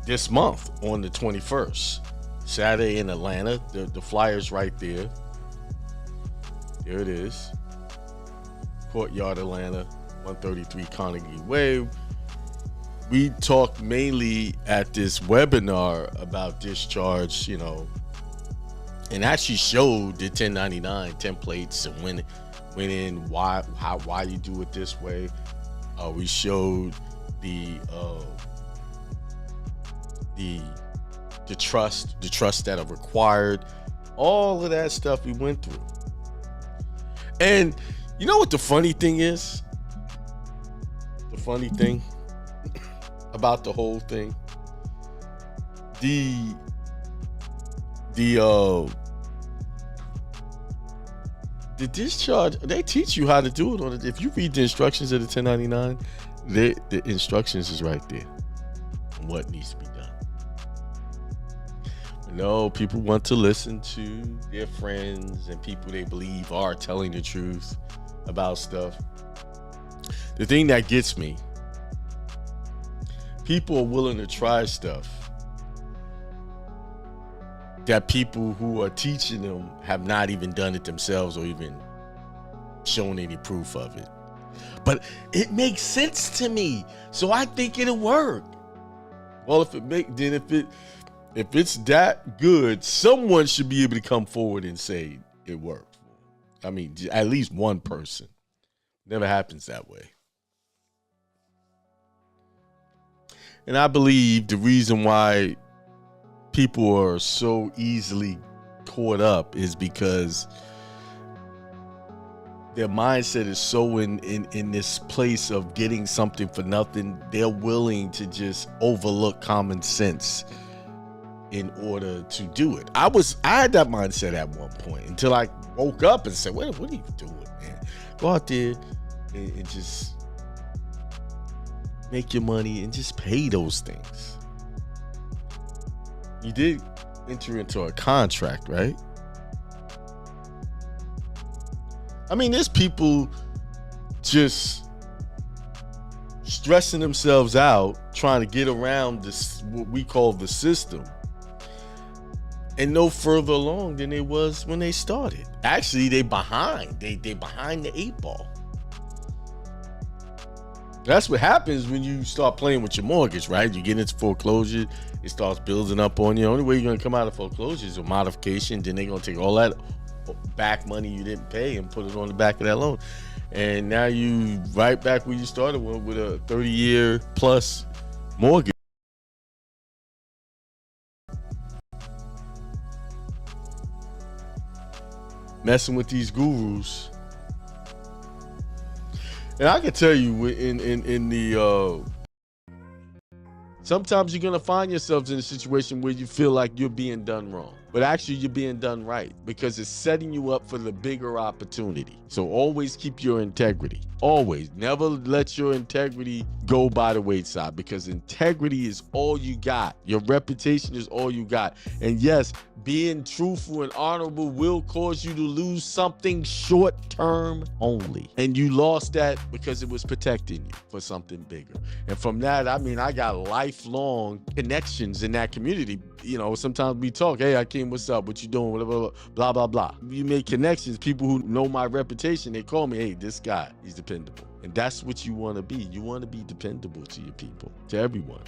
this month on the 21st. Saturday in Atlanta. The flyer's right there. There it is. Courtyard Atlanta, 133 Carnegie Way. We talked mainly at this webinar about discharge, and actually showed the 1099 templates and when in why you do it this way. We showed the trust that are required, all of that stuff we went through. And you know what the funny thing is? The funny thing about the whole thing, the discharge, they teach you how to do it on it. If you read the instructions of the 1099, the instructions is right there on what needs to be done. No, people want to listen to their friends and people they believe are telling the truth about stuff. The thing that gets me, people are willing to try stuff that people who are teaching them have not even done it themselves or even shown any proof of it. But it makes sense to me, so I think it'll work. Well, if it's that good, someone should be able to come forward and say it worked. I mean, at least one person. Never happens that way. And I believe the reason why people are so easily caught up is because their mindset is so in this place of getting something for nothing. They're willing to just overlook common sense in order to do it. I had that mindset at one point until I woke up and said, what are you doing, man? Go out there and just make your money and just pay those things. You did enter into a contract, right? I mean, there's people just stressing themselves out trying to get around this, what we call the system, and no further along than they was when they started. Actually, they behind. They behind the 8 ball. That's what happens when you start playing with your mortgage, right? You get into foreclosure, it starts building up on you. The only way you're gonna come out of foreclosure is a modification. Then they're gonna take all that back money you didn't pay and put it on the back of that loan. And now you right back where you started with a 30-year plus mortgage. Messing with these gurus. And I can tell you in the sometimes you're gonna find yourselves in a situation where you feel like you're being done wrong, but actually you're being done right because it's setting you up for the bigger opportunity. So always keep your integrity. Always. Never let your integrity go by the wayside, because integrity is all you got. Your reputation is all you got. And yes, being truthful and honorable will cause you to lose something short term only. And you lost that because it was protecting you for something bigger. And from that, I mean, I got lifelong connections in that community. Sometimes we talk, hey, Akeem, what's up? What you doing? Blah, blah, blah. You make connections. People who know my reputation, they call me, hey, this guy, he's dependable. And that's what you want to be. You want to be dependable to your people, to everyone.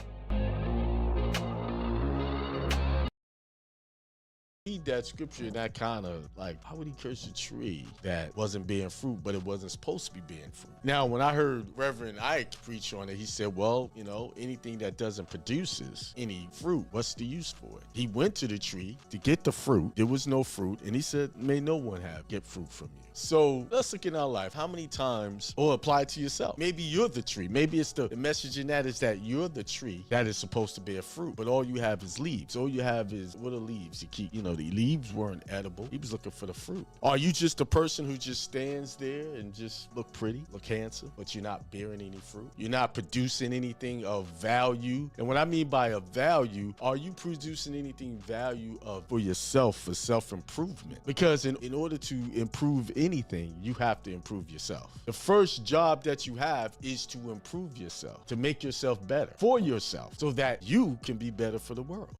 Read that scripture and that kind of like, how would he curse a tree that wasn't bearing fruit, but it wasn't supposed to be bearing fruit? Now, when I heard Reverend Ike preach on it, he said, well, anything that doesn't produces any fruit, what's the use for it? He went to the tree to get the fruit. There was no fruit. And he said, may no one get fruit from you. So let's look in our life. How many times, or apply it to yourself? Maybe you're the tree. Maybe it's the message in that is that you're the tree that is supposed to bear fruit, but all you have is leaves. All you have is, what are leaves? You keep, to leaves weren't edible. He was looking for the fruit. Are you just a person who just stands there and just look pretty, look handsome, but you're not bearing any fruit? You're not producing anything of value. And what I mean by of value, are you producing anything value of for yourself, for self-improvement? Because in order to improve anything, you have to improve yourself. The first job that you have is to improve yourself, to make yourself better for yourself so that you can be better for the world.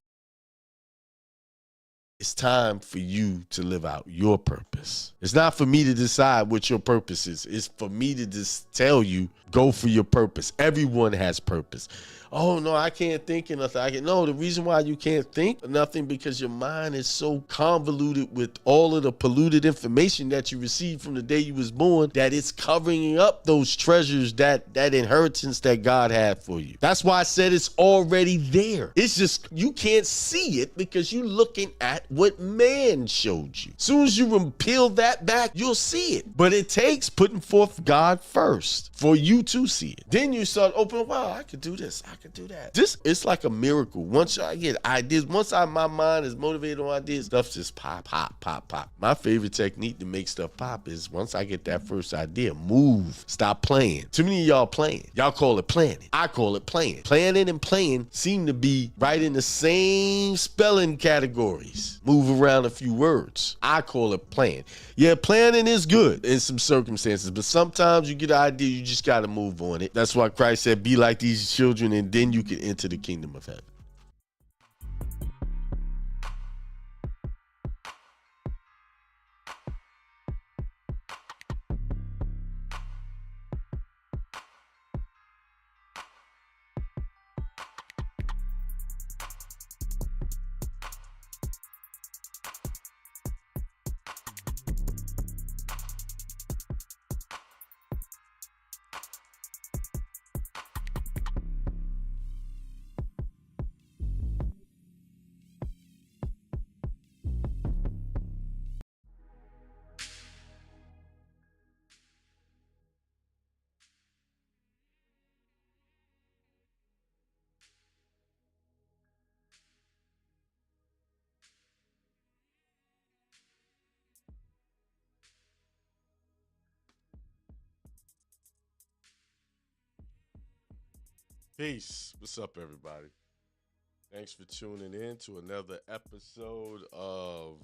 It's time for you to live out your purpose. It's not for me to decide what your purpose is. It's for me to just tell you, go for your purpose. Everyone has purpose. Oh, no, I can't think of nothing. No, the reason why you can't think of nothing because your mind is so convoluted with all of the polluted information that you received from the day you was born that it's covering up those treasures, that inheritance that God had for you. That's why I said it's already there. It's just you can't see it because you're looking at what man showed you. As soon as you peel that back, you'll see it. But it takes putting forth God first for you to see it. Then you start opening, wow, I could do this. I could do that. It's like a miracle. Once I get ideas, my mind is motivated on ideas, stuff just pop, pop, pop, pop. My favorite technique to make stuff pop is once I get that first idea, move, stop playing. Too many of y'all playing. Y'all call it planning. I call it playing. Planning and playing seem to be right in the same spelling categories. Move around a few words. I call it playing. Yeah, planning is good in some circumstances, but sometimes you get an idea, you just got to move on it. That's why Christ said, be like these children, and then you can enter the kingdom of heaven. Peace. What's up, everybody? Thanks for tuning in to another episode of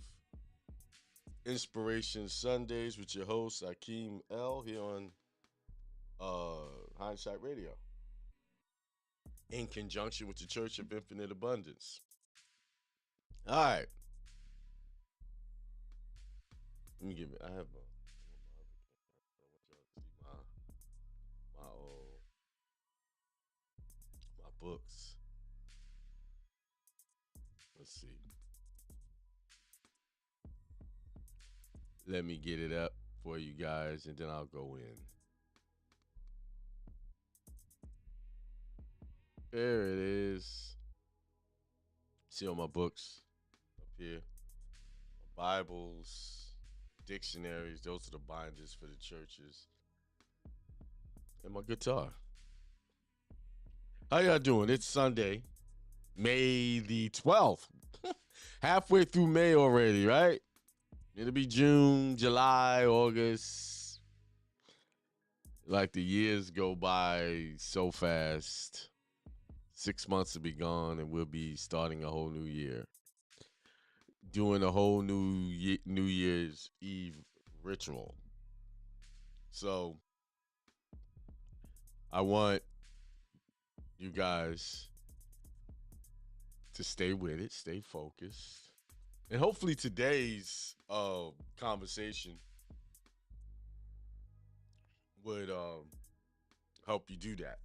Inspiration Sundays with your host, Akeem L, here on Hindsight Radio, in conjunction with the Church of Infinite Abundance. All right. Let me give it. I have my books. Let's see. Let me get it up for you guys, and then I'll go in. There it is. See all my books up here. My Bibles, dictionaries. Those are the binders for the churches. And my guitar. How y'all doing? It's Sunday, May the 12th. Halfway through May already, right? It'll be June, July, August. Like the years go by so fast. 6 months will be gone and we'll be starting a whole new year. Doing a whole New Year's Eve ritual. So I want you guys to stay with it, stay focused. And hopefully today's conversation would help you do that.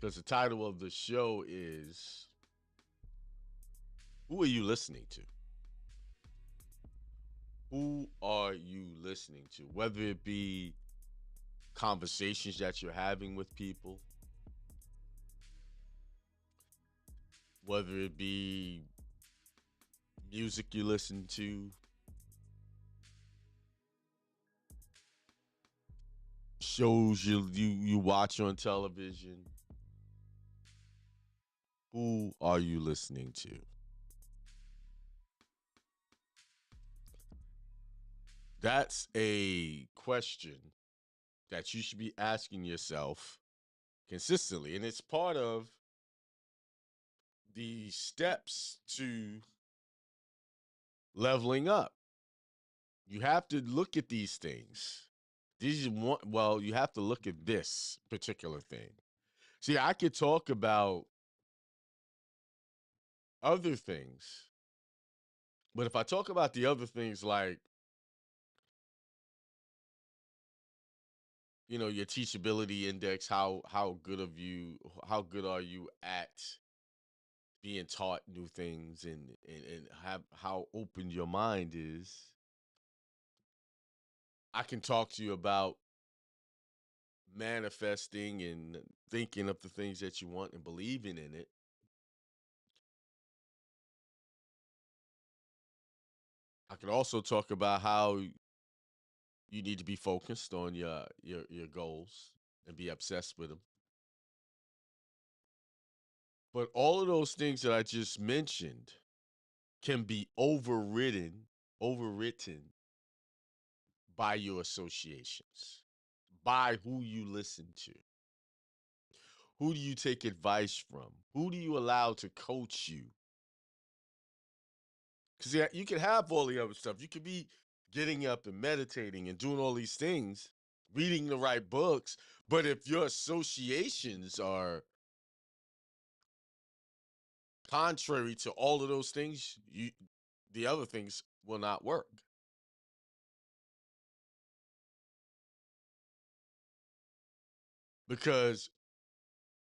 Because the title of the show is, who are you listening to? Who are you listening to? Whether it be conversations that you're having with people, whether it be music you listen to, shows you watch on television, Who are you listening to? That's a question that you should be asking yourself consistently. And it's part of the steps to leveling up. You have to look at these things. These one, well, you have to look at this particular thing. See, I could talk about other things, but if I talk about the other things like, your teachability index, how good are you at being taught new things, and have how open your mind is. I can talk to you about manifesting and thinking of the things that you want and believing in it. I could also talk about how you need to be focused on your goals and be obsessed with them. But all of those things that I just mentioned can be overwritten by your associations, by who you listen to. Who do you take advice from? Who do you allow to coach you? Because you can have all the other stuff. You could be getting up and meditating and doing all these things, reading the right books. But if your associations are contrary to all of those things, the other things will not work. Because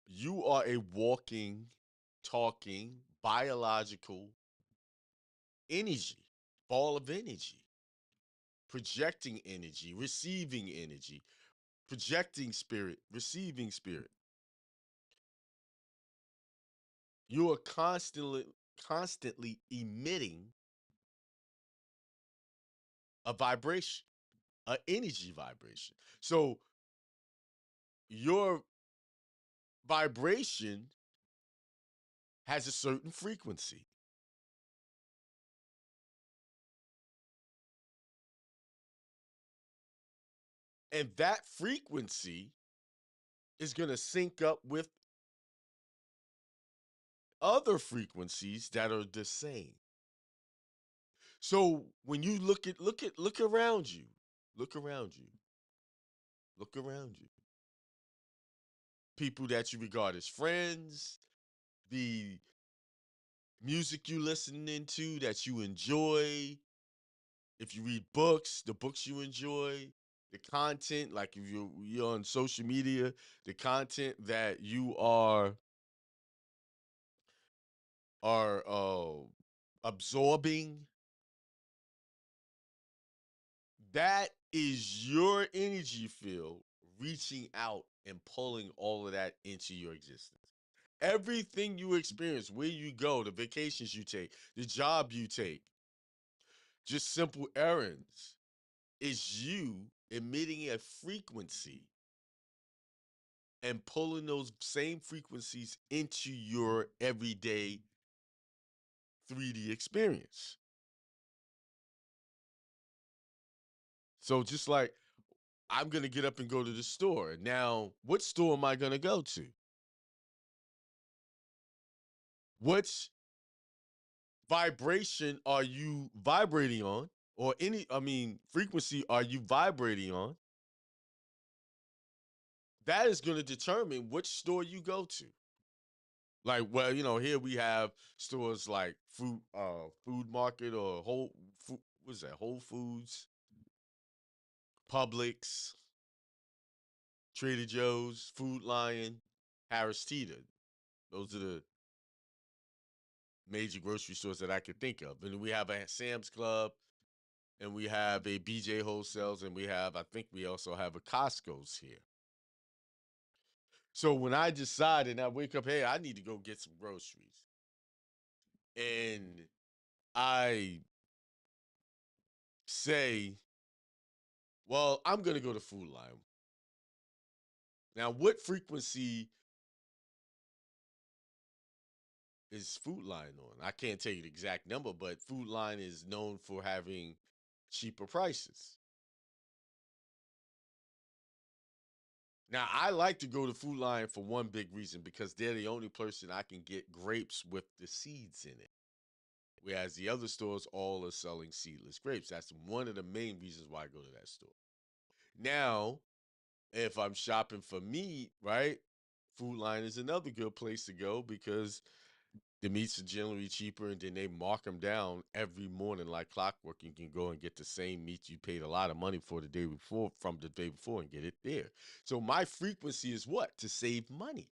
you are a walking, talking, biological energy, ball of energy, projecting energy, receiving energy, projecting spirit, receiving spirit. You are constantly emitting a vibration, an energy vibration. So your vibration has a certain frequency. And that frequency is going to sync up with other frequencies that are the same. So when you look around you, look around you, look around you. People that you regard as friends, the music you listening to that you enjoy, if you read books, the books you enjoy, the content, like if you're on social media, the content that you are absorbing, that is your energy field reaching out and pulling all of that into your existence. Everything you experience, where you go, the vacations you take, the job you take, just simple errands, is you emitting a frequency and pulling those same frequencies into your everyday 3D experience. So just like I'm going to get up and go to the store. Now, what store am I going to go to? Which vibration are you vibrating on? Or frequency are you vibrating on? That is going to determine which store you go to. Like, well, here we have stores like Food Market or what's that? Whole Foods, Publix, Trader Joe's, Food Lion, Harris Teeter. Those are the major grocery stores that I could think of. And we have a Sam's Club, and we have a BJ Wholesales, and I think we also have a Costco's here. So when I decide and I wake up, hey, I need to go get some groceries, and I say, well, I'm going to go to Food Lion. Now, what frequency is Food Line on. I can't tell you the exact number, but Food Line is known for having cheaper prices. Now, I like to go to Food Line for one big reason because they're the only person I can get grapes with the seeds in it. Whereas the other stores all are selling seedless grapes. That's one of the main reasons why I go to that store. Now, if I'm shopping for meat, right? Food Line is another good place to go because the meats are generally cheaper and then they mark them down every morning like clockwork. You can go and get the same meat you paid a lot of money for the day before from the day before and get it there. So my frequency is what? To save money.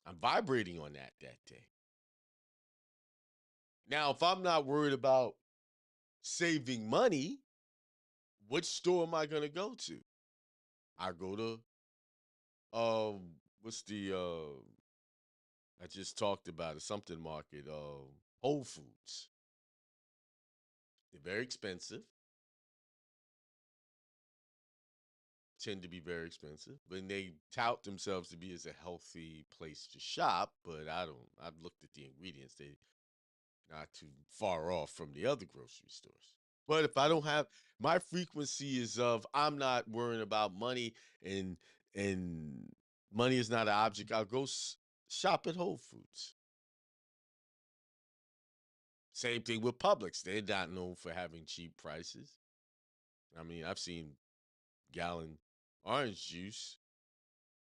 I'm vibrating on that day. Now, if I'm not worried about saving money, which store am I going to go to? I go to what's the I just talked about it, something market, Whole Foods. They're very expensive, tend to be very expensive, but they tout themselves to be as a healthy place to shop. But I don't. I've looked at the ingredients; they not too far off from the other grocery stores. But if I don't have my frequency is of I'm not worrying about money and and money is not an object. I'll go shop at Whole Foods. Same thing with Publix. They're not known for having cheap prices. I mean, I've seen gallon orange juice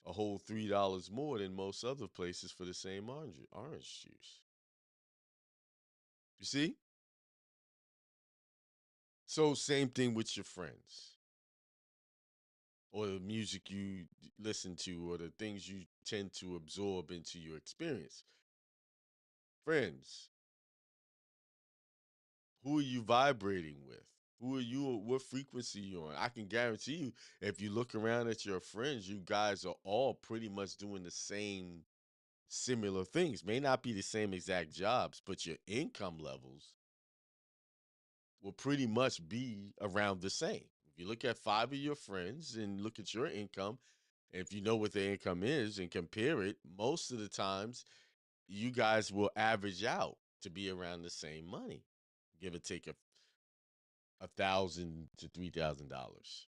a whole $3 more than most other places for the same orange juice. You see? So same thing with your friends or the music you listen to or the things you tend to absorb into your experience. Friends, who are you vibrating with? Who are you? What frequency you on? I can guarantee you, if you look around at your friends, you guys are all pretty much doing the same similar things. May not be the same exact jobs, but your income levels will pretty much be around the same. If you look at 5 of your friends and look at your income, and if you know what their income is and compare it, most of the times you guys will average out to be around the same money, give or take $1,000 to $3,000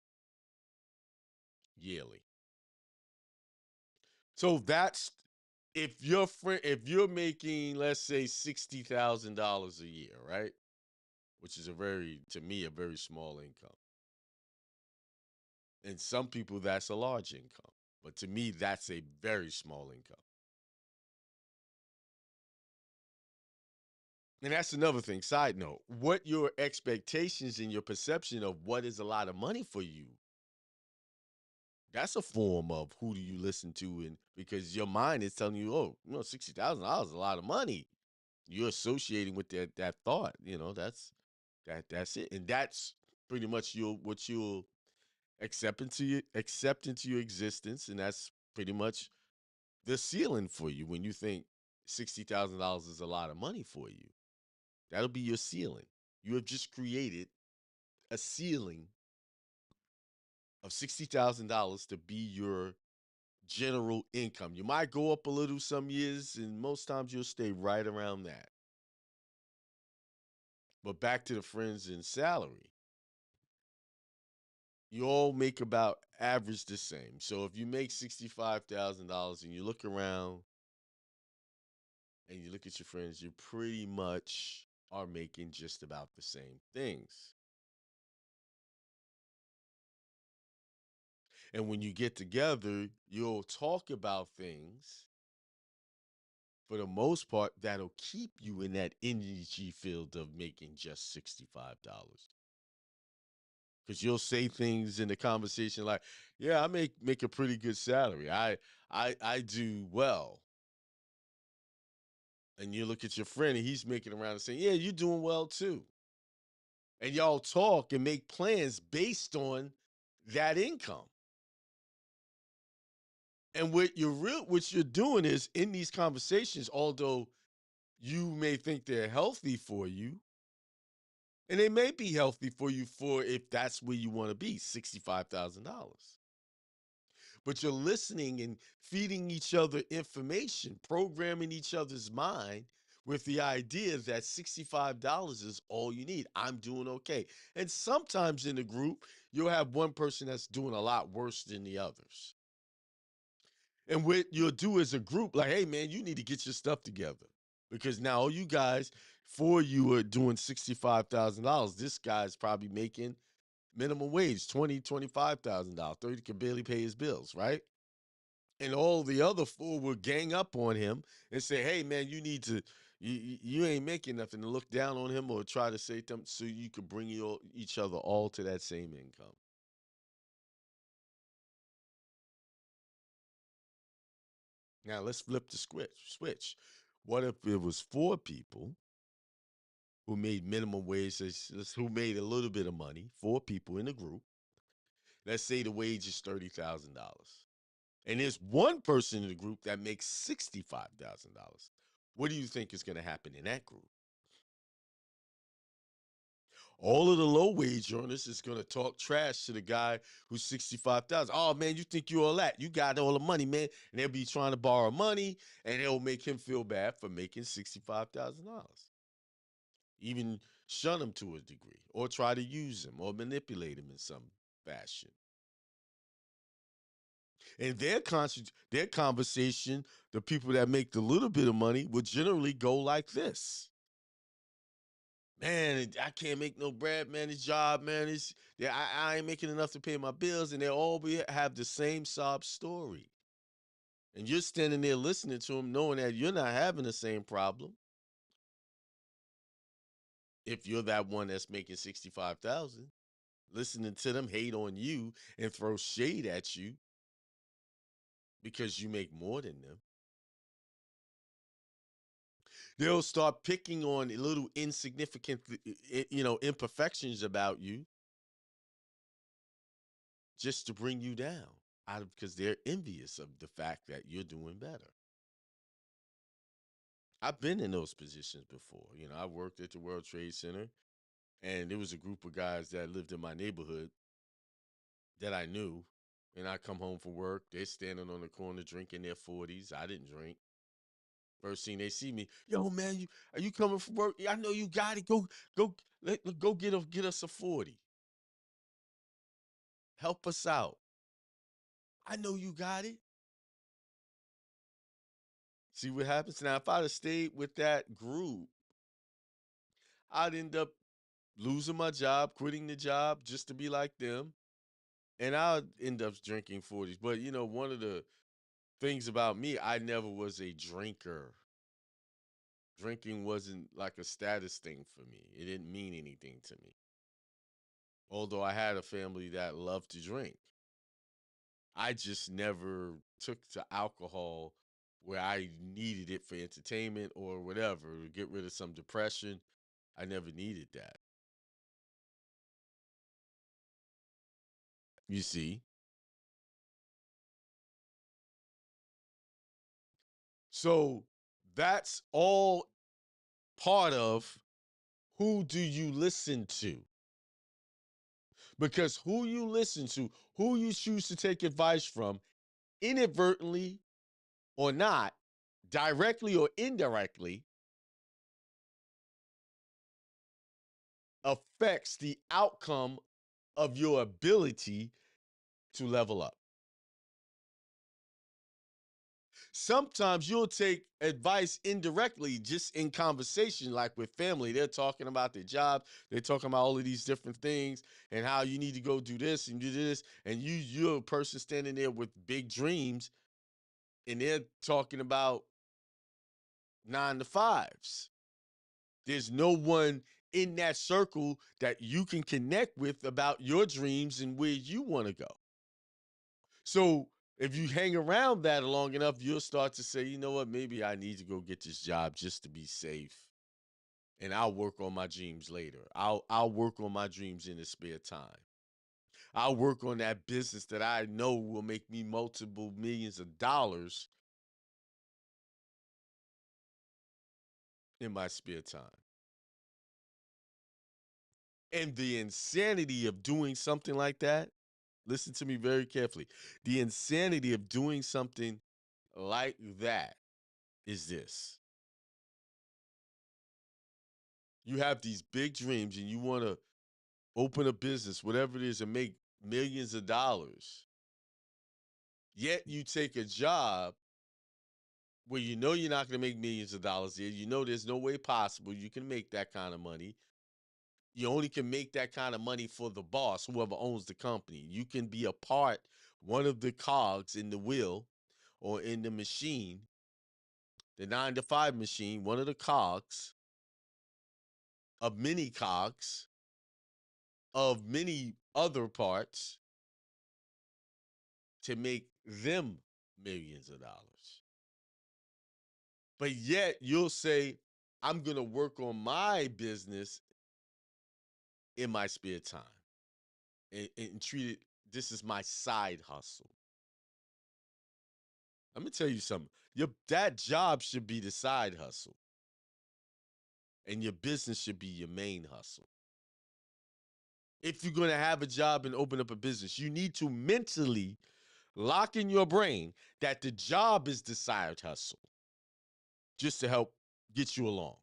yearly. So that's if you're making, let's say, $60,000 a year, right? Which is to me, a very small income. And some people that's a large income. But to me, that's a very small income. And that's another thing. Side note, what your expectations and your perception of what is a lot of money for you, that's a form of who do you listen to, and because your mind is telling you, oh, $60,000 is a lot of money. You're associating with that thought. That's it. And that's pretty much what you'll accept into your existence. And that's pretty much the ceiling for you when you think $60,000 is a lot of money for you. That'll be your ceiling. You have just created a ceiling of $60,000 to be your general income. You might go up a little some years, and most times you'll stay right around that. But back to the friends and salary, you all make about average the same. So if you make $65,000 and you look around and you look at your friends, you pretty much are making just about the same things. And when you get together, you'll talk about things for the most part that'll keep you in that energy field of making just $65. Because you'll say things in the conversation like, yeah, I make a pretty good salary. I do well. And you look at your friend and he's making around and saying, yeah, you're doing well too. And y'all talk and make plans based on that income. And what you're doing is in these conversations, although you may think they're healthy for you, and they may be healthy for you for if that's where you want to be, $65,000. but you're listening and feeding each other information, programming each other's mind with the idea that $65 is all you need. I'm doing okay. And sometimes in the group, you'll have one person that's doing a lot worse than the others. And what you'll do as a group, like, hey, man, you need to get your stuff together. Because now all you guys, for you are doing $65,000. This guy's probably making minimum wage, $25,000. 30 can barely pay his bills, right? And all the other four will gang up on him and say, hey, man, you need to, you ain't making nothing, to look down on him or try to say something so you can bring each other all to that same income. Now let's flip the switch. What if it was four people who made minimum wage, who made a little bit of money, four people in the group? Let's say the wage is $30,000. And there's one person in the group that makes $65,000. What do you think is going to happen in that group? All of the low wage earners is going to talk trash to the guy who's 65,000. Oh man, you think you all that? You got all the money, man. And they'll be trying to borrow money and it'll make him feel bad for making $65,000. Even shun him to a degree or try to use him or manipulate him in some fashion. And their conversation, the people that make the little bit of money would generally go like this. Man, I can't make no bread, man. This job, man, yeah, I ain't making enough to pay my bills, and they all have the same sob story. And you're standing there listening to them, knowing that you're not having the same problem. If you're that one that's making 65,000, listening to them hate on you and throw shade at you because you make more than them, they'll start picking on little insignificant, imperfections about you just to bring you down out of because they're envious of the fact that you're doing better. I've been in those positions before. I worked at the World Trade Center and there was a group of guys that lived in my neighborhood that I knew. And I come home from work, they're standing on the corner drinking their 40s. I didn't drink. First thing they see me, yo man, are you coming from work? Yeah, I know you got it. Go get us a 40. Help us out. I know you got it. See what happens now. If I'd have stayed with that group, I'd end up losing my job, quitting the job just to be like them, and I'd end up drinking 40s. But one of the things about me, I never was a drinker. Drinking wasn't like a status thing for me. It didn't mean anything to me. Although I had a family that loved to drink. I just never took to alcohol where I needed it for entertainment or whatever, to get rid of some depression. I never needed that. You see? So that's all part of who do you listen to? Because who you listen to, who you choose to take advice from, inadvertently or not, directly or indirectly, affects the outcome of your ability to level up. Sometimes you'll take advice indirectly just in conversation, like with family. They're talking about their job, they're talking about all of these different things and how you need to go do this and do this. And you're a person standing there with big dreams, and they're talking about 9 to 5s. There's no one in that circle that you can connect with about your dreams and where you want to go. So if you hang around that long enough, you'll start to say, you know what, maybe I need to go get this job just to be safe. And I'll work on my dreams later. I'll work on my dreams in the spare time. I'll work on that business that I know will make me multiple millions of dollars in my spare time. And the insanity of doing something like that Listen to me very carefully. The insanity of doing something like that is this. You have these big dreams and you want to open a business, whatever it is, and make millions of dollars. Yet you take a job where you know you're not going to make millions of dollars there. You know there's no way possible you can make that kind of money. You only can make that kind of money for the boss, whoever owns the company. You can be a part, one of the cogs in the wheel or in the machine, the 9 to 5 machine, one of the cogs of many cogs of many other parts to make them millions of dollars. But yet you'll say, I'm going to work on my business in my spare time and treat it, this is my side hustle. Let me tell you something. That job should be the side hustle, and your business should be your main hustle. If you're going to have a job and open up a business, you need to mentally lock in your brain that the job is the side hustle just to help get you along.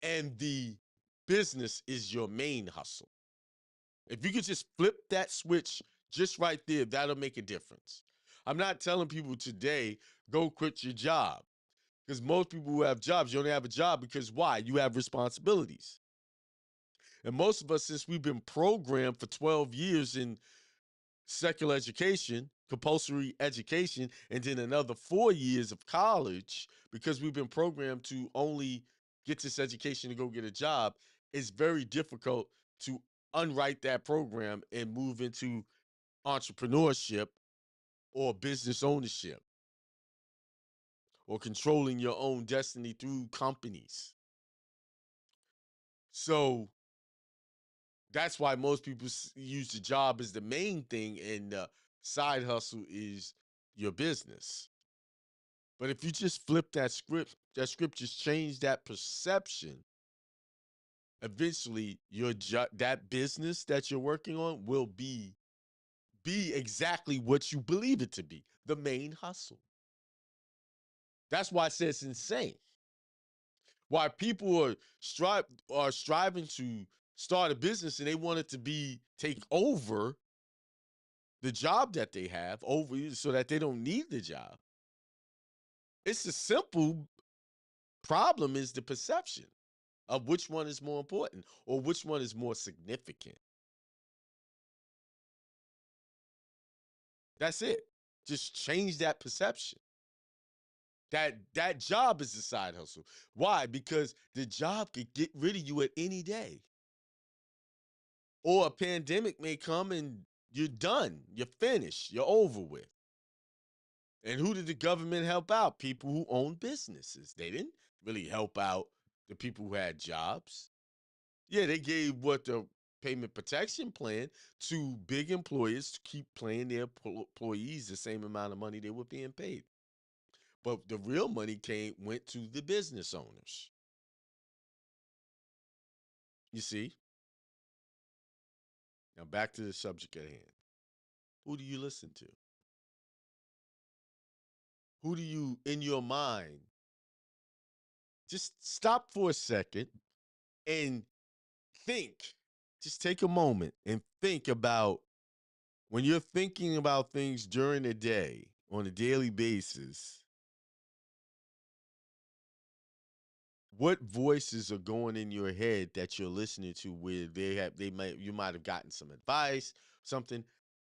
And the business is your main hustle. If you could just flip that switch just right there, that'll make a difference. I'm not telling people today, go quit your job. Because most people who have jobs, you only have a job because why? You have responsibilities. And most of us, since we've been programmed for 12 years in secular education, compulsory education, and then another 4 years of college, because we've been programmed to only get this education to go get a job, it's very difficult to unwrite that program and move into entrepreneurship or business ownership or controlling your own destiny through companies. So that's why most people use the job as the main thing and the side hustle is your business. But if you just flip that script just change that perception, eventually that business that you're working on will be exactly what you believe it to be, the main hustle. That's why I say it's insane. Why people are striving to start a business and they want it to take over the job that they have over so that they don't need the job. It's a simple problem is the perception of which one is more important or which one is more significant. That's it. Just change that perception. That job is the side hustle. Why? Because the job could get rid of you at any day. Or a pandemic may come and you're done. You're finished. You're over with. And who did the government help out? People who own businesses. They didn't really help out the people who had jobs. Yeah, they gave the payment protection plan to big employers to keep paying their employees the same amount of money they were being paid. But the real money went to the business owners. You see? Now back to the subject at hand. Who do you listen to? Who do you, in your mind, just stop for a second and think. Just take a moment and think about when you're thinking about things during the day on a daily basis, what voices are going in your head that you're listening to where you might have gotten some advice, something.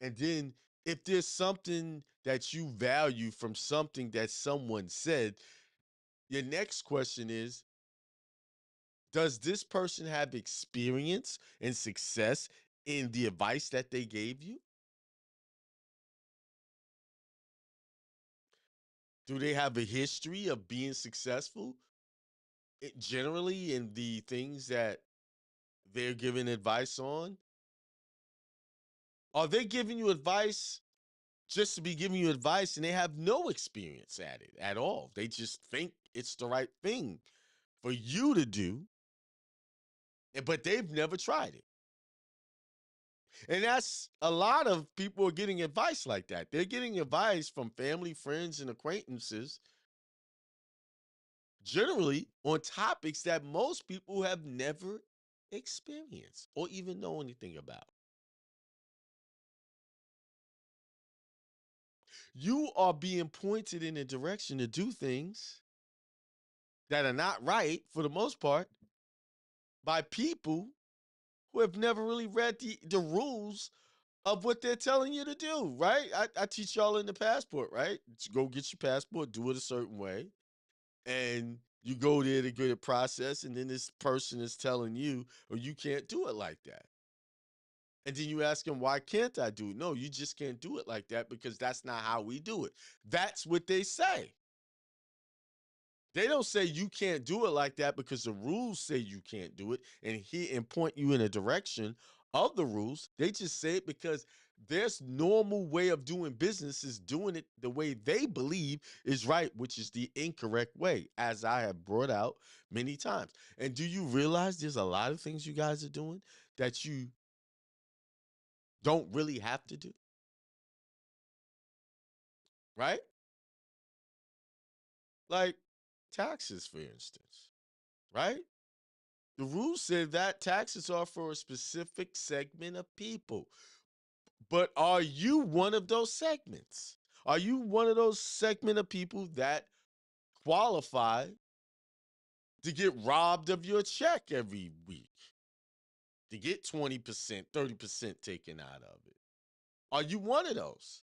And then if there's something that you value from something that someone said, your next question is, does this person have experience and success in the advice that they gave you? Do they have a history of being successful generally in the things that they're giving advice on? Are they giving you advice just to be giving you advice and they have no experience at it at all? They just think it's the right thing for you to do, but they've never tried it. And that's a lot of people are getting advice like that. They're getting advice from family, friends, and acquaintances, generally on topics that most people have never experienced or even know anything about. You are being pointed in a direction to do things that are not right for the most part by people who have never really read the rules of what they're telling you to do, right? I teach y'all in the passport, right? Go get your passport, do it a certain way, and you go there to get it processed, and then this person is telling you, or you can't do it like that. And then you ask them, why can't I do it? No, you just can't do it like that because that's not how we do it. That's what they say. They don't say you can't do it like that because the rules say you can't do it and point you in a direction of the rules. They just say it because their normal way of doing business is doing it the way they believe is right, which is the incorrect way, as I have brought out many times. And do you realize there's a lot of things you guys are doing that you don't really have to do, right? Like taxes, for instance, right? The rules say that taxes are for a specific segment of people. But are you one of those segments? Are you one of those segment of people that qualify to get robbed of your check every week? To get 20%, 30% taken out of it? Are you one of those?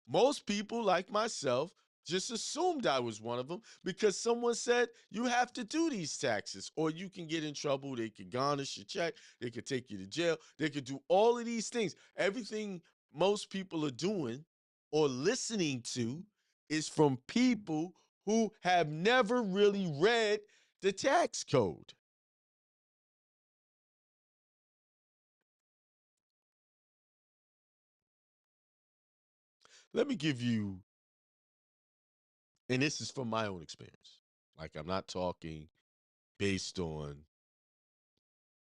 Most people, like myself, just assumed I was one of them because someone said you have to do these taxes or you can get in trouble. They could garnish your check. They could take you to jail. They could do all of these things. Everything most people are doing or listening to is from people who have never really read the tax code. Let me give you, and this is from my own experience. Like, I'm not talking based on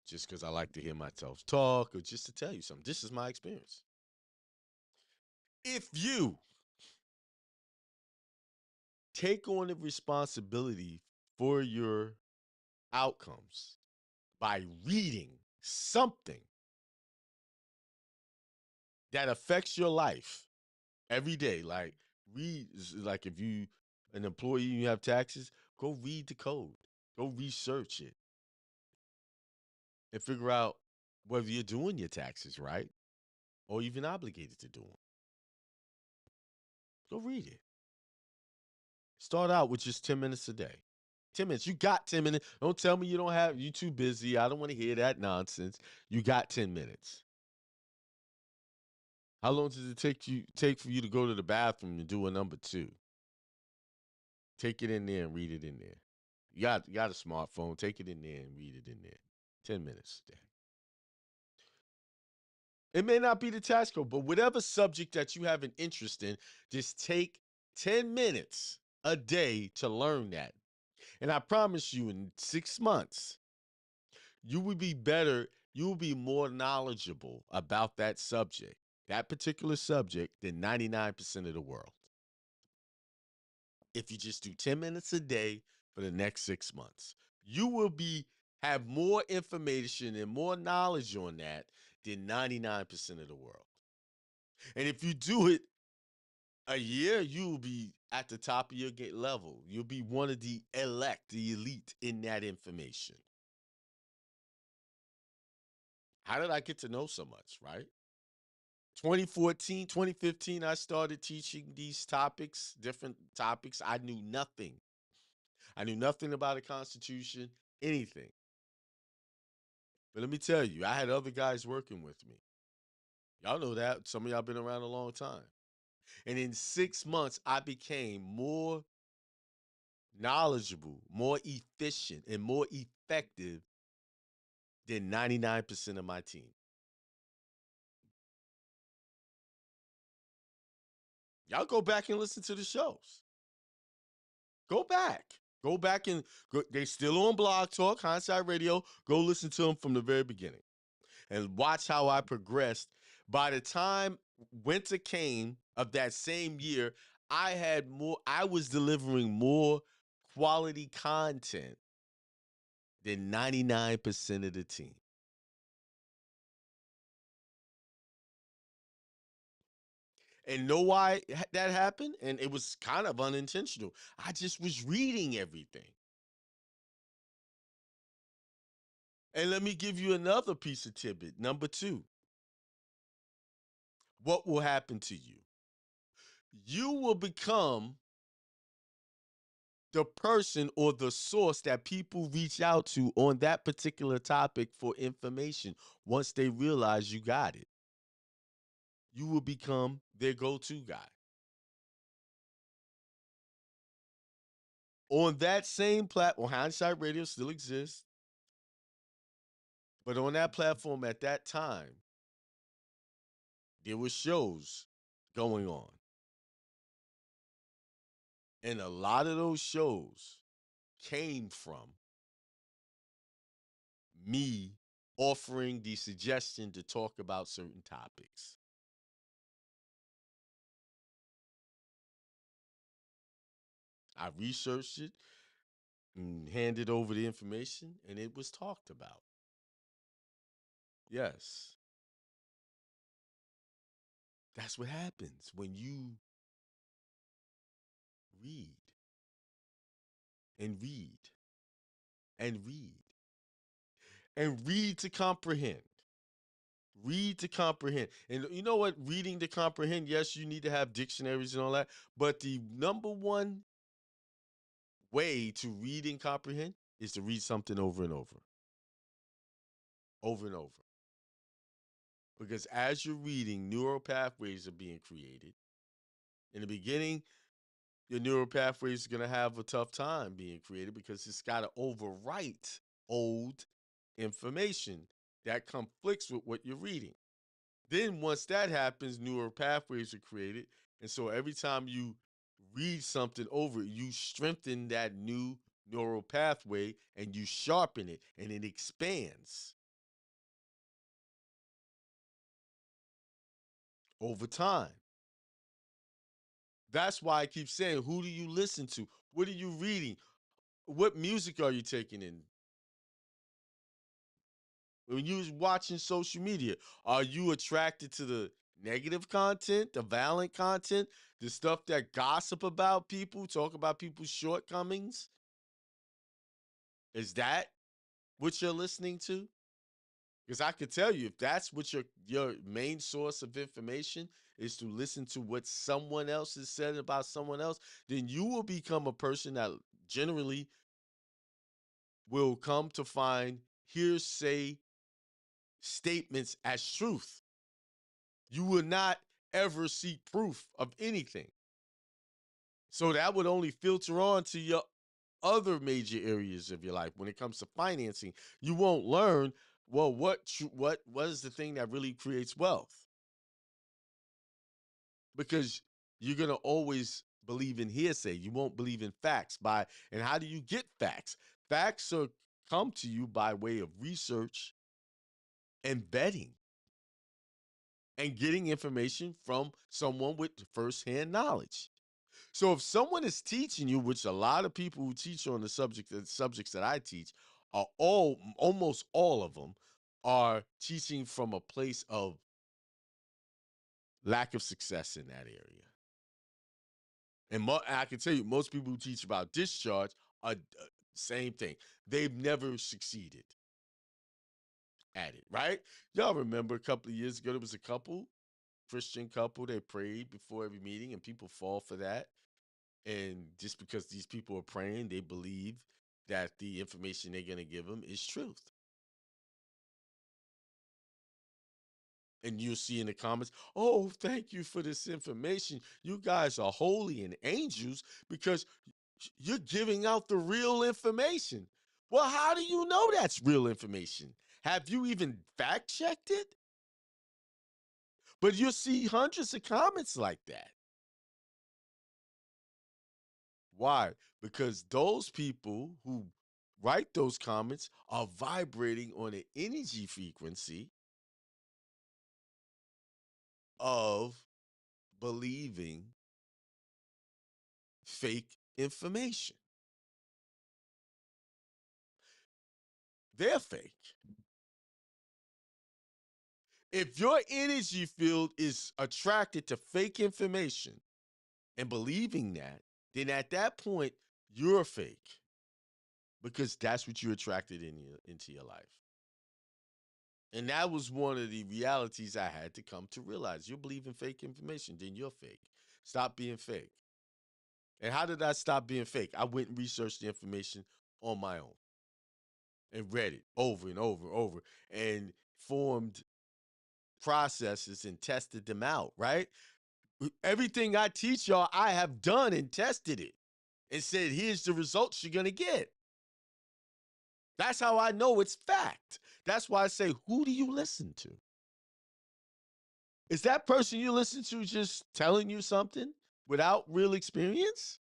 just because I like to hear myself talk or just to tell you something. This is my experience. If you take on the responsibility for your outcomes by reading something that affects your life every day, like read, like if you an employee and you have taxes, go read the code, go research it, and figure out whether you're doing your taxes right or even obligated to do them. Go read it. Start out with just 10 minutes a day. 10 minutes. You got 10 minutes. Don't tell me you don't have, you too busy. I don't want to hear that nonsense. You got 10 minutes. How long does it take for you to go to the bathroom and do a number two? Take it in there and read it in there. You got a smartphone. Take it in there and read it in there. 10 minutes a day. It may not be the tax code, but whatever subject that you have an interest in, just take 10 minutes a day to learn that. And I promise you, in 6 months, you will be better, you will be more knowledgeable about that particular subject, than 99% of the world. If you just do 10 minutes a day for the next 6 months, you will have more information and more knowledge on that than 99% of the world. And if you do it a year, you will be at the top of your level. You'll be one of the elite in that information. How did I get to know so much, right? 2014, 2015, I started teaching these topics, different topics. I knew nothing. I knew nothing about the Constitution, anything. But let me tell you, I had other guys working with me. Y'all know that. Some of y'all been around a long time. And in 6 months, I became more knowledgeable, more efficient, and more effective than 99% of my team. Y'all go back and listen to the shows. Go back. Go back and go. They still on Blog Talk, Hindsight Radio. Go listen to them from the very beginning. And watch how I progressed. By the time winter came of that same year, I was delivering more quality content than 99% of the team. And know why that happened? And it was kind of unintentional. I just was reading everything. And let me give you another piece of tidbit. Number two, what will happen to you? You will become the person or the source that people reach out to on that particular topic for information once they realize you got it. You will become their go to guy. On that same platform, Hindsight Radio still exists, but on that platform at that time, there were shows going on. And a lot of those shows came from me offering the suggestion to talk about certain topics. I researched it and handed over the information, and it was talked about. Yes, that's what happens when you read and read and read and read to comprehend. Read to comprehend. And you know what? Reading to comprehend, yes, you need to have dictionaries and all that. But the number one way to read and comprehend is to read something over and over, over and over. Because as you're reading, neural pathways are being created. In the beginning, your neural pathways are going to have a tough time being created because it's got to overwrite old information that conflicts with what you're reading. Then once that happens, neural pathways are created. And so every time you read something over, you strengthen that new neural pathway and you sharpen it and it expands over time. That's why I keep saying, who do you listen to? What are you reading? What music are you taking in? When you're watching social media, are you attracted to the negative content, the violent content, the stuff that gossip about people, talk about people's shortcomings? Is that what you're listening to? Because I could tell you, if that's what your main source of information is to listen to what someone else has said about someone else, then you will become a person that generally will come to find hearsay statements as truth. You will not ever seek proof of anything. So that would only filter on to your other major areas of your life. When it comes to financing, you won't learn, well, what is the thing that really creates wealth? Because you're going to always believe in hearsay. You won't believe in facts. And how do you get facts? Facts come to you by way of research and betting and getting information from someone with firsthand knowledge. So if someone is teaching you, which a lot of people who teach on the subjects that I teach are almost all of them are teaching from a place of lack of success in that area. And I can tell you, most people who teach about discharge are same thing. They've never succeeded at it, right? Y'all remember a couple of years ago, there was a couple, Christian couple, they prayed before every meeting, and people fall for that. And just because these people are praying, they believe that the information they're going to give them is truth. And you'll see in the comments, oh, thank you for this information. You guys are holy and angels because you're giving out the real information. Well, how do you know that's real information? Have you even fact checked it? But you'll see hundreds of comments like that. Why? Because those people who write those comments are vibrating on an energy frequency of believing fake information. They're fake. If your energy field is attracted to fake information and believing that, then at that point, you're fake because that's what you attracted into your life. And that was one of the realities I had to come to realize. You're believing fake information, then you're fake. Stop being fake. And how did I stop being fake? I went and researched the information on my own and read it over and over and over and formed processes and tested them out, right? Everything I teach y'all, I have done and tested it and said, here's the results you're going to get. That's how I know it's fact. That's why I say, who do you listen to? Is that person you listen to just telling you something without real experience?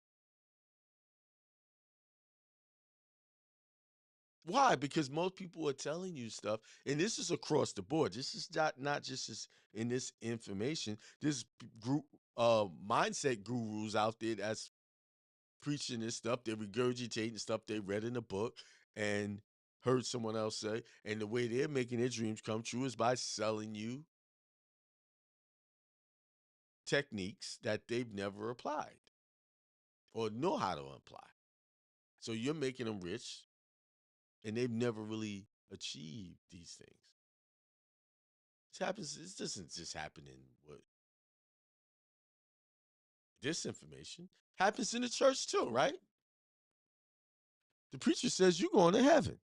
Why? Because most people are telling you stuff, and this is across the board. This is not just in this information. This group mindset gurus out there that's preaching this stuff. They're regurgitating stuff they read in a book and heard someone else say. And the way they're making their dreams come true is by selling you techniques that they've never applied or know how to apply. So you're making them rich, and they've never really achieved these things. This happens. This doesn't just happen in what this information happens in the church too, right? The preacher says you're going to heaven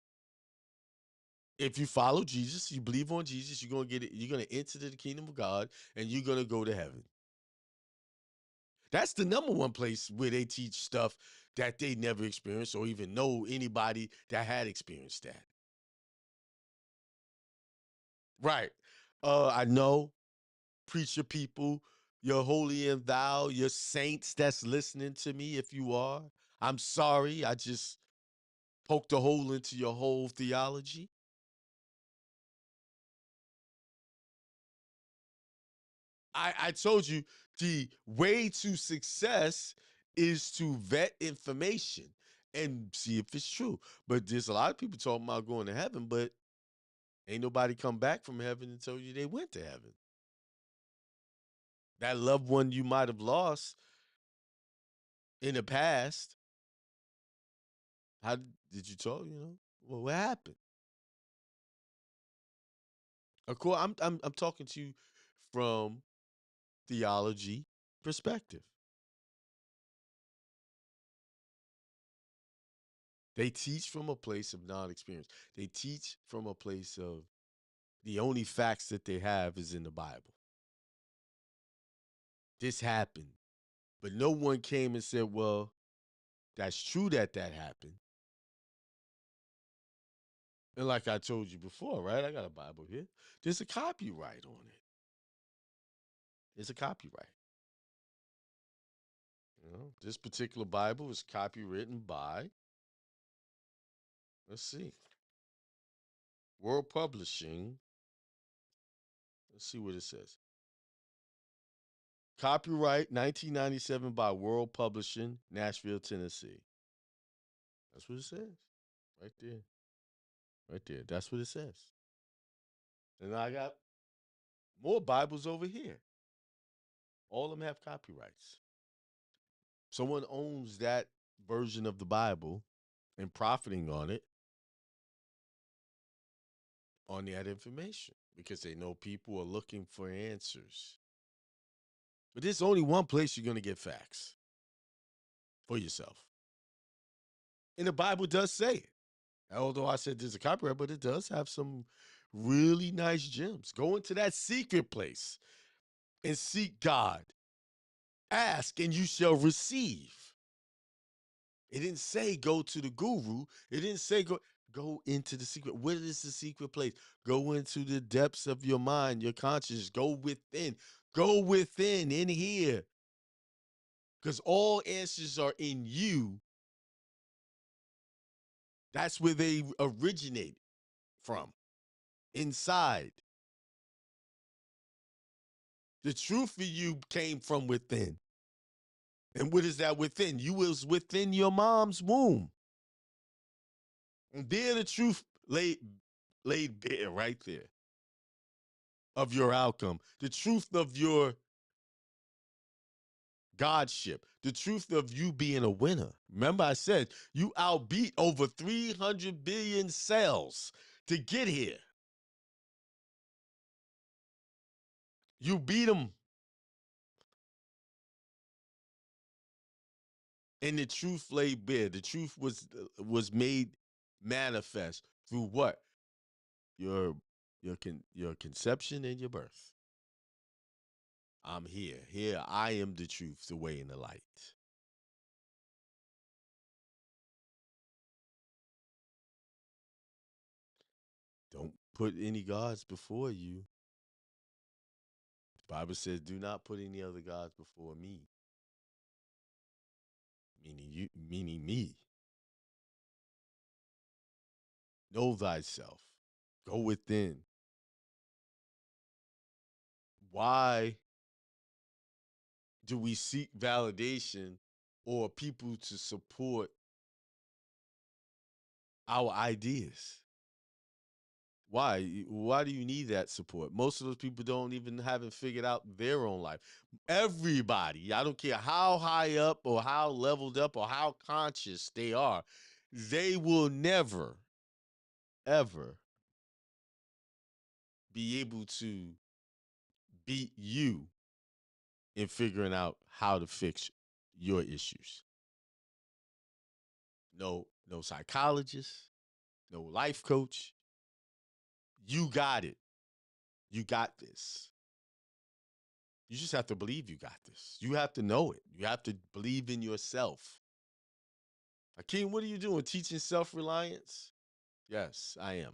if you follow Jesus. You believe on Jesus. You're gonna get it. You're gonna enter the kingdom of God, and you're gonna go to heaven. That's the number one place where they teach stuff that they never experienced or even know anybody that had experienced that. Right. I know preacher people, your holy and thou, your saints that's listening to me, if you are. I'm sorry, I just poked a hole into your whole theology. I told you the way to success is to vet information and see if it's true. But there's a lot of people talking about going to heaven, but ain't nobody come back from heaven and told you they went to heaven. That loved one you might have lost in the past, how did you talk? Well, what happened? Of course, I'm talking to you from theology perspective. They teach from a place of non-experience. They teach from a place of the only facts that they have is in the Bible. This happened, but no one came and said, "Well, that's true that happened." And like I told you before, right? I got a Bible here. There's a copyright on it. There's a copyright. This particular Bible is copywritten by, let's see, World Publishing. Let's see what it says. Copyright 1997 by World Publishing, Nashville, Tennessee. That's what it says. Right there. Right there. That's what it says. And I got more Bibles over here. All of them have copyrights. Someone owns that version of the Bible and profiting on that information because they know people are looking for answers. But there's only one place you're going to get facts for yourself. And the Bible does say it. Although I said there's a copyright, but it does have some really nice gems. Go into that secret place and seek God. Ask and you shall receive. It didn't say go to the guru. It didn't say go into the secret. What is the secret place? Go into the depths of your mind, your conscience. Go within. Go within in here. Because all answers are in you. That's where they originate from. Inside. The truth for you came from within. And what is that within? You was within your mom's womb. And there the truth laid bare right there of your outcome. The truth of your godship. The truth of you being a winner. Remember I said you outbeat over 300 billion cells to get here. You beat them. And the truth laid bare. The truth was made manifest through what? Your your conception and your birth. I'm here. Here I am the truth, the way, and the light. Don't put any gods before you. The Bible says, do not put any other gods before me. Meaning you, meaning me. Know thyself. Go within. Why do we seek validation or people to support our ideas? Why? Why do you need that support? Most of those people don't even haven't figured out their own life. Everybody, I don't care how high up or how leveled up or how conscious they are, they will never, ever be able to beat you in figuring out how to fix your issues. No psychologist, no life coach. You got it. You got this. You just have to believe you got this. You have to know it. You have to believe in yourself. Akeem, what are you doing? Teaching self-reliance? Yes, I am.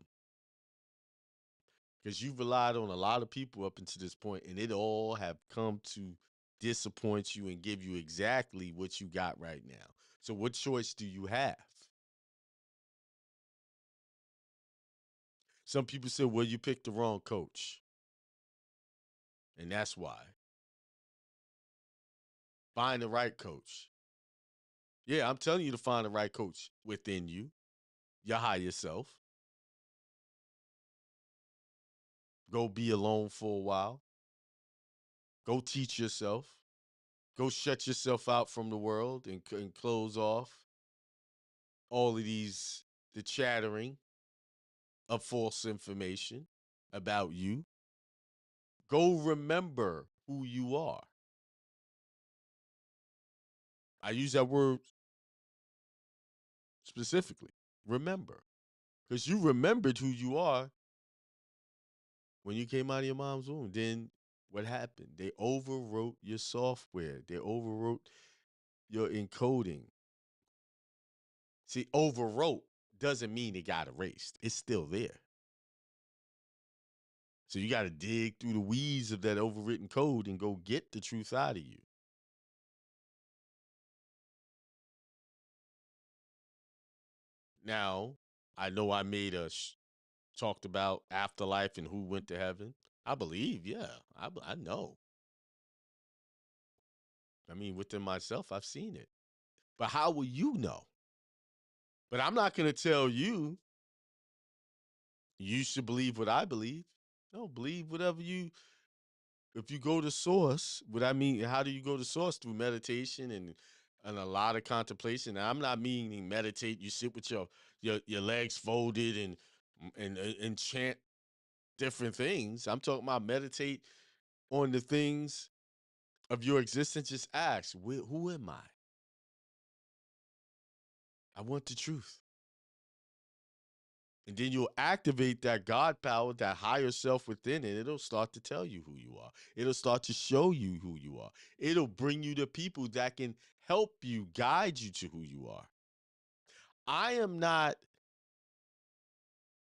Because you've relied on a lot of people up until this point, and it all have come to disappoint you and give you exactly what you got right now. So what choice do you have? Some people say, well, you picked the wrong coach. And that's why. Find the right coach. Yeah, I'm telling you to find the right coach within you, your higher self. Go be alone for a while. Go teach yourself. Go shut yourself out from the world and close off all of the chattering of false information about you. Go remember who you are. I use that word specifically. Remember. Because you remembered who you are when you came out of your mom's womb. Then what happened? They overwrote your software. They overwrote your encoding. See, overwrote doesn't mean it got erased. It's still there. So you got to dig through the weeds of that overwritten code and go get the truth out of you. Now, I know I made a talked about afterlife and who went to heaven. I believe, yeah, I know. I mean, within myself, I've seen it. But how will you know? But I'm not going to tell you you should believe what I believe. No, believe whatever you. If you go to source, what I mean, how do you go to source? Through meditation and a lot of contemplation. Now, I'm not meaning meditate. You sit with your legs folded and chant different things. I'm talking about meditate on the things of your existence. Just ask, who am I? I want the truth. And then you'll activate that God power, that higher self within, and it'll start to tell you who you are. It'll start to show you who you are. It'll bring you to people that can help you, guide you to who you are. I am not,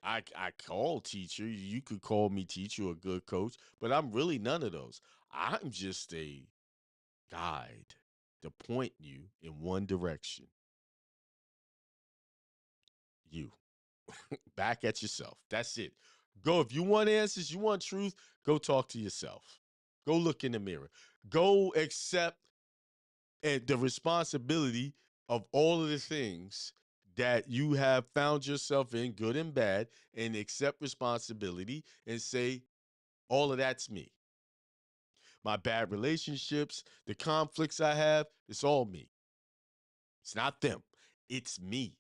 I call teacher. You could call me teacher or good coach, but I'm really none of those. I'm just a guide to point you in one direction. You. Back at yourself. That's it. Go. If you want answers, you want truth, go talk to yourself. Go look in the mirror. Go accept the responsibility of all of the things that you have found yourself in, good and bad, and accept responsibility and say, all of that's me. My bad relationships, the conflicts I have, it's all me. It's not them. It's me.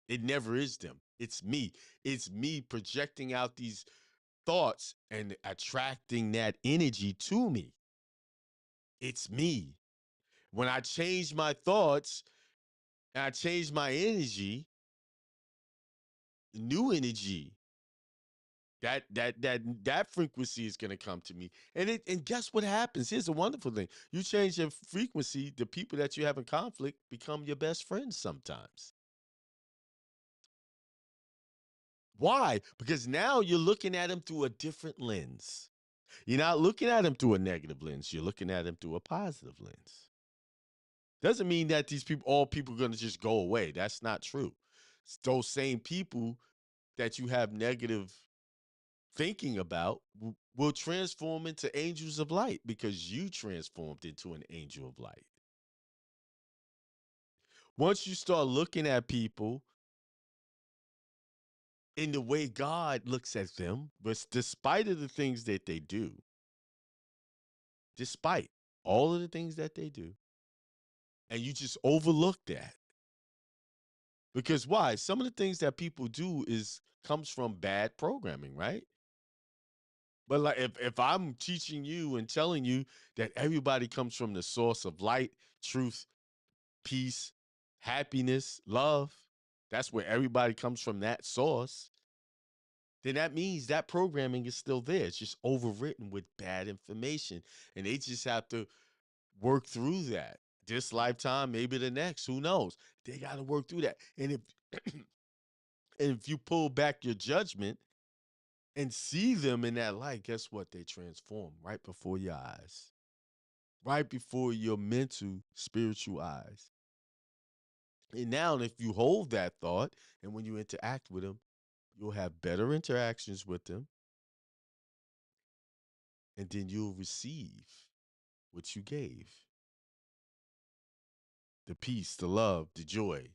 It never is them. It's me. It's me projecting out these thoughts and attracting that energy to me. It's me. When I change my thoughts and I change my energy, new energy, that frequency is gonna come to me. And guess what happens? Here's a wonderful thing. You change your frequency, the people that you have in conflict become your best friends sometimes. Why? Because now you're looking at them through a different lens. You're not looking at them through a negative lens. You're looking at them through a positive lens. Doesn't mean that these people, all people, are going to just go away. That's not true. It's those same people that you have negative thinking about will transform into angels of light because you transformed into an angel of light. Once you start looking at people in the way God looks at them, but despite of the things that they do, despite all of the things that they do, and you just overlook that. Because why? Some of the things that people do is comes from bad programming, right? But like if I'm teaching you and telling you that everybody comes from the source of light, truth, peace, happiness, love, that's where everybody comes from, that source, then that means that programming is still there. It's just overwritten with bad information. And they just have to work through that. This lifetime, maybe the next, who knows? They got to work through that. And if you pull back your judgment and see them in that light, guess what? They transform right before your eyes, right before your mental, spiritual eyes. And now, if you hold that thought and when you interact with them, you'll have better interactions with them. And then you'll receive what you gave, the peace, the love, the joy,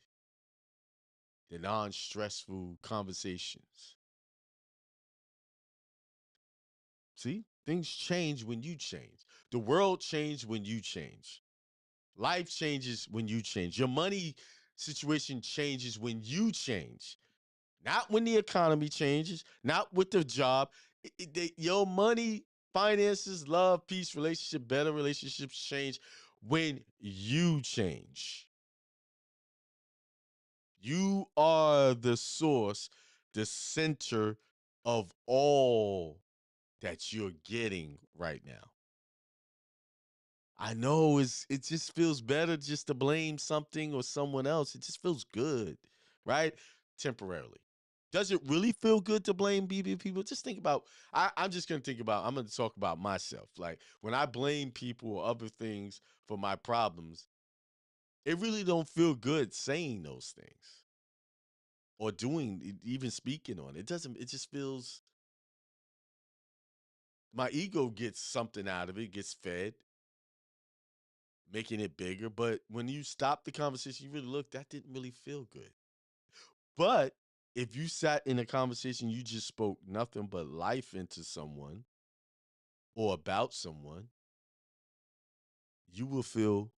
the non stressful conversations. See, things change when you change. The world changes when you change. Life changes when you change. Your money situation changes when you change. Not when the economy changes, not with the job. Your money, finances, love, peace, relationship, better relationships change when you change. You are the source, the center of all that you're getting right now. I know it just feels better just to blame something or someone else. It just feels good, right? Temporarily. Does it really feel good to blame BB people? Just think about, I'm just gonna think about, I'm gonna talk about myself. Like when I blame people or other things for my problems, it really don't feel good saying those things or doing even speaking on it. It doesn't, it just feels my ego gets something out of it, gets fed, making it bigger. But when you stop the conversation, you really look, that didn't really feel good. But if you sat in a conversation, you just spoke nothing but life into someone or about someone, you will feel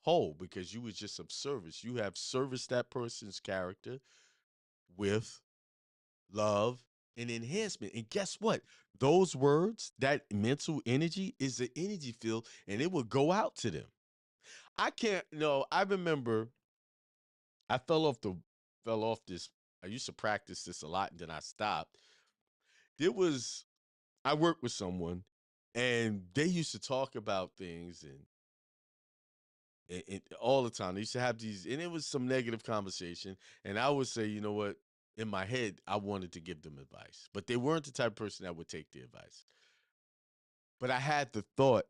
whole because you was just of service. You have serviced that person's character with love and enhancement. And guess what? Those words, that mental energy is the energy field and it will go out to them. I can't, no, I remember I fell off this. I used to practice this a lot and then I stopped. There was I worked with someone and they used to talk about things and all the time. They used to have these, and it was some negative conversation. And I would say, you know what? In my head, I wanted to give them advice, but they weren't the type of person that would take the advice. But I had the thought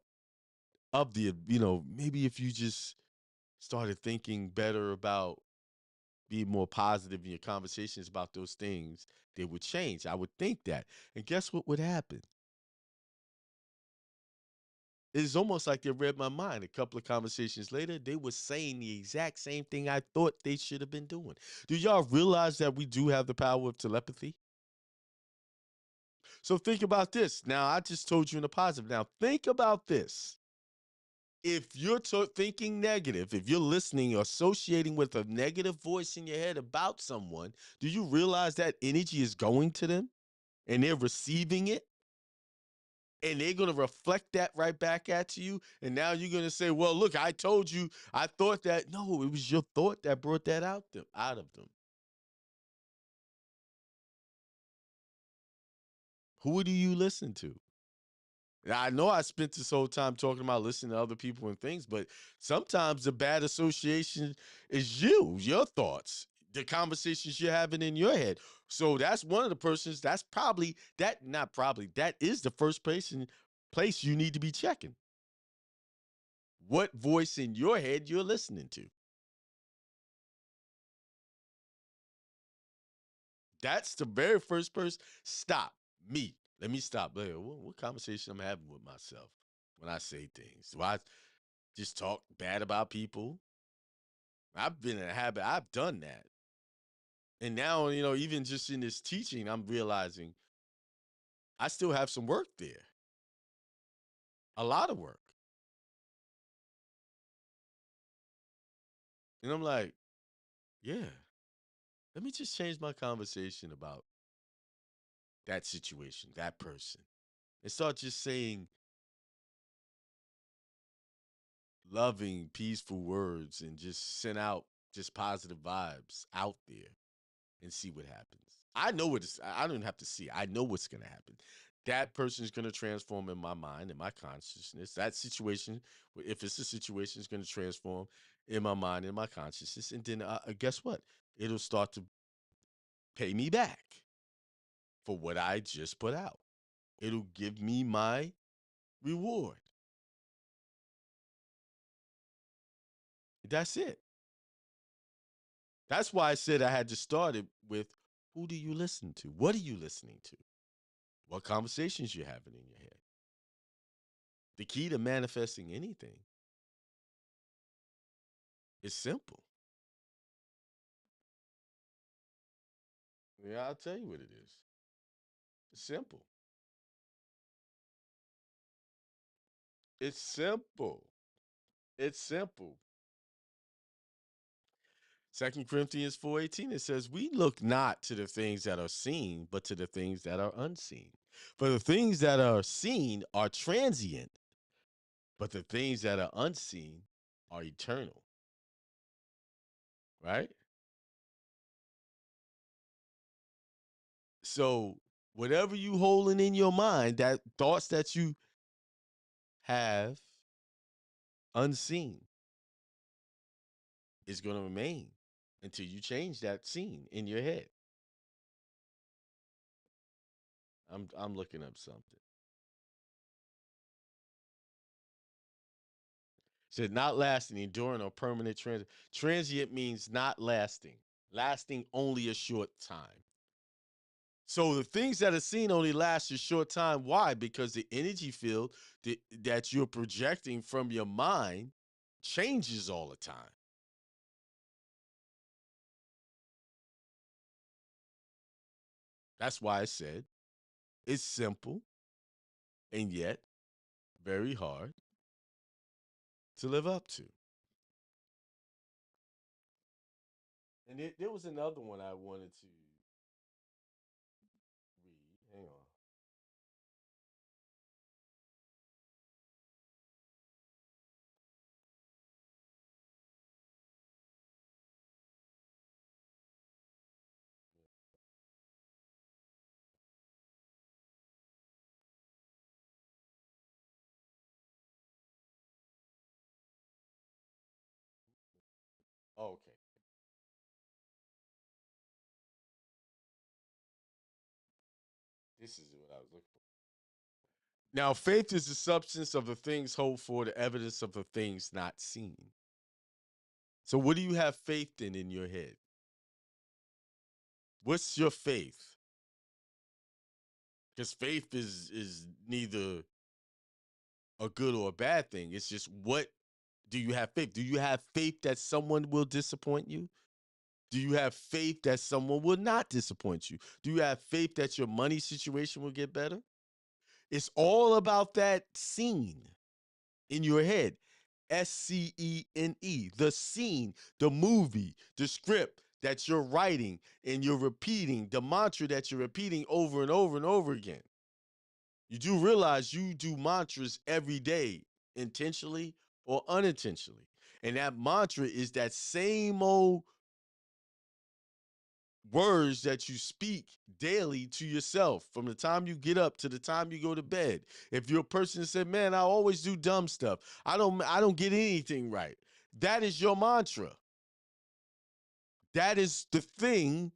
of maybe if you just started thinking better about being more positive in your conversations about those things, they would change. I would think that. And guess what would happen? It's almost like they read my mind. A couple of conversations later, they were saying the exact same thing I thought they should have been doing. Do y'all realize that we do have the power of telepathy? So think about this. Now, I just told you in the positive. Now, think about this. If you're thinking negative, if you're listening or associating with a negative voice in your head about someone, do you realize that energy is going to them and they're receiving it? And they're going to reflect that right back at you. And now you're going to say, well, look, I told you, I thought that. No, it was your thought that brought that out of them. Who do you listen to? Now, I know I spent this whole time talking about listening to other people and things, but sometimes the bad association is your thoughts, the conversations you're having in your head. So that's one of the persons, that's probably, that, not probably, that is the first place you need to be checking. What voice in your head you're listening to. That's the very first person. Stop me. Let me stop. What conversation I'm having with myself when I say things? Do I just talk bad about people? I've been in a habit. I've done that. And now, even just in this teaching, I'm realizing I still have some work there. A lot of work. And I'm like, yeah, let me just change my conversation about that situation, that person, and start just saying loving, peaceful words and just send out just positive vibes out there and see what happens. I know what it's, I don't have to see. I know what's going to happen. That person is going to transform in my mind, in my consciousness. That situation, if it's a situation, is going to transform in my mind, in my consciousness. And then guess what? It'll start to pay me back for what I just put out. It'll give me my reward. That's it. That's why I said I had to start it with, who do you listen to? What are you listening to? What conversations you're having in your head? The key to manifesting anything is simple. Yeah, I'll tell you what it is. It's simple. It's simple. It's simple. 2 Corinthians 4:18, it says, we look not to the things that are seen, but to the things that are unseen. For the things that are seen are transient, but the things that are unseen are eternal. Right? So whatever you holding in your mind, that thoughts that you have unseen is going to remain until you change that scene in your head. I'm looking up something. Said not lasting, enduring, or permanent transient. Transient means not lasting, lasting only a short time. So the things that are seen only last a short time. Why? Because the energy field that you're projecting from your mind changes all the time. That's why I said it's simple and yet very hard to live up to. And there was another one I wanted to read. Hang on. Oh, okay. This is what I was looking for. Now, faith is the substance of the things hoped for, the evidence of the things not seen. So, what do you have faith in your head? What's your faith? Because faith is neither a good or a bad thing. It's just, what do you have faith? Do you have faith that someone will disappoint you? Do you have faith that someone will not disappoint you? Do you have faith that your money situation will get better? It's all about that scene in your head. SCENE, the scene, the movie, the script that you're writing and you're repeating, the mantra that you're repeating over and over and over again. You do realize you do mantras every day, intentionally or unintentionally. And that mantra is that same old words that you speak daily to yourself from the time you get up to the time you go to bed. If you're a person that said, man, I always do dumb stuff, I don't get anything right, that is your mantra. That is the thing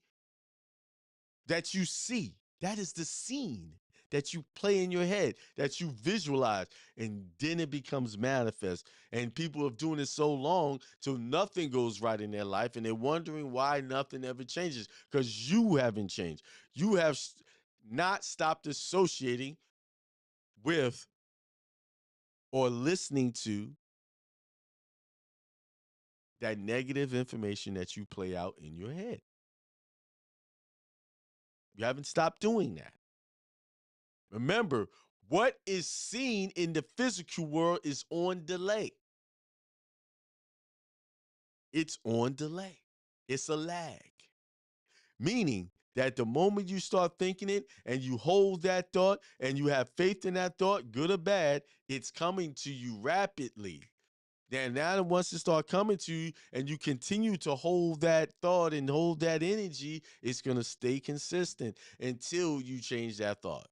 that you see. That is the scene that you play in your head, that you visualize, and then it becomes manifest. And people are doing it so long till nothing goes right in their life, and they're wondering why nothing ever changes, because you haven't changed. You have not stopped associating with or listening to that negative information that you play out in your head. You haven't stopped doing that. Remember, what is seen in the physical world is on delay. It's on delay. It's a lag. Meaning that the moment you start thinking it and you hold that thought and you have faith in that thought, good or bad, it's coming to you rapidly. Then now once it starts coming to you and you continue to hold that thought and hold that energy, it's going to stay consistent until you change that thought.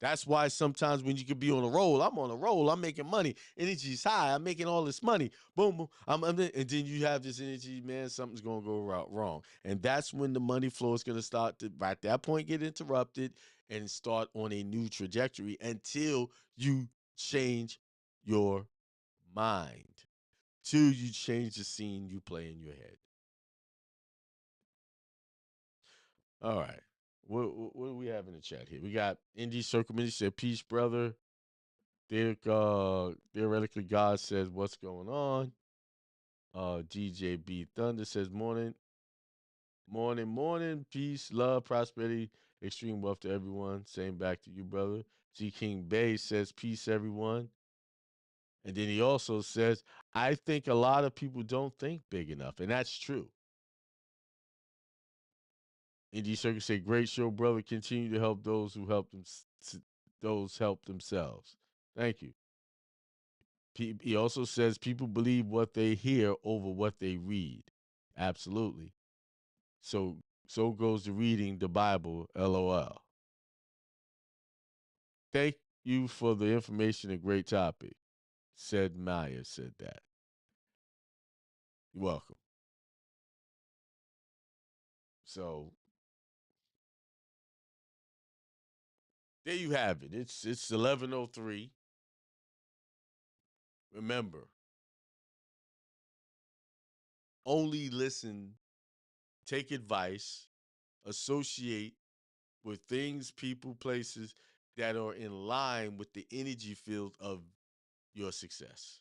That's why sometimes when you could be on a roll, I'm on a roll, I'm making money, energy's high, I'm making all this money, boom, boom, and then you have this energy, man, something's going to go wrong. And that's when the money flow is going to start to, at that point, get interrupted and start on a new trajectory until you change your mind, till you change the scene you play in your head. All right. What do we have in the chat here? We got Indy Circumvention said, peace, brother. Theoretically, God says, what's going on? GJB Thunder says, morning. Peace, love, prosperity, extreme wealth to everyone. Same back to you, brother. G King Bay says, peace, everyone. And then he also says, I think a lot of people don't think big enough. And that's true. Indy Circus said, great show, brother. Continue to help those who help themselves. Thank you. He also says people believe what they hear over what they read. Absolutely. So goes the reading the Bible, LOL. Thank you for the information, a great topic. Said Maya said that. You're welcome. So there you have it. It's 11:03. Remember, only listen, take advice, associate with things, people, places that are in line with the energy field of your success,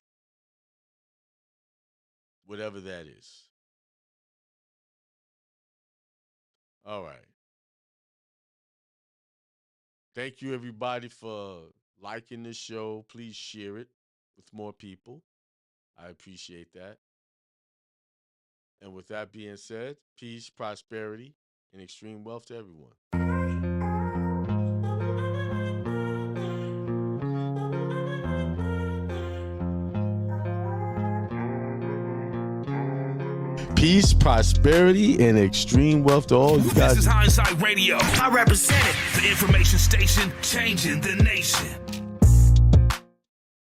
whatever that is. All right. Thank you, everybody, for liking this show. Please share it with more people. I appreciate that. And with that being said, peace, prosperity, and extreme wealth to everyone. Peace, prosperity, and extreme wealth to all you guys. This is Hindsight Radio. I represent it. The information station changing the nation.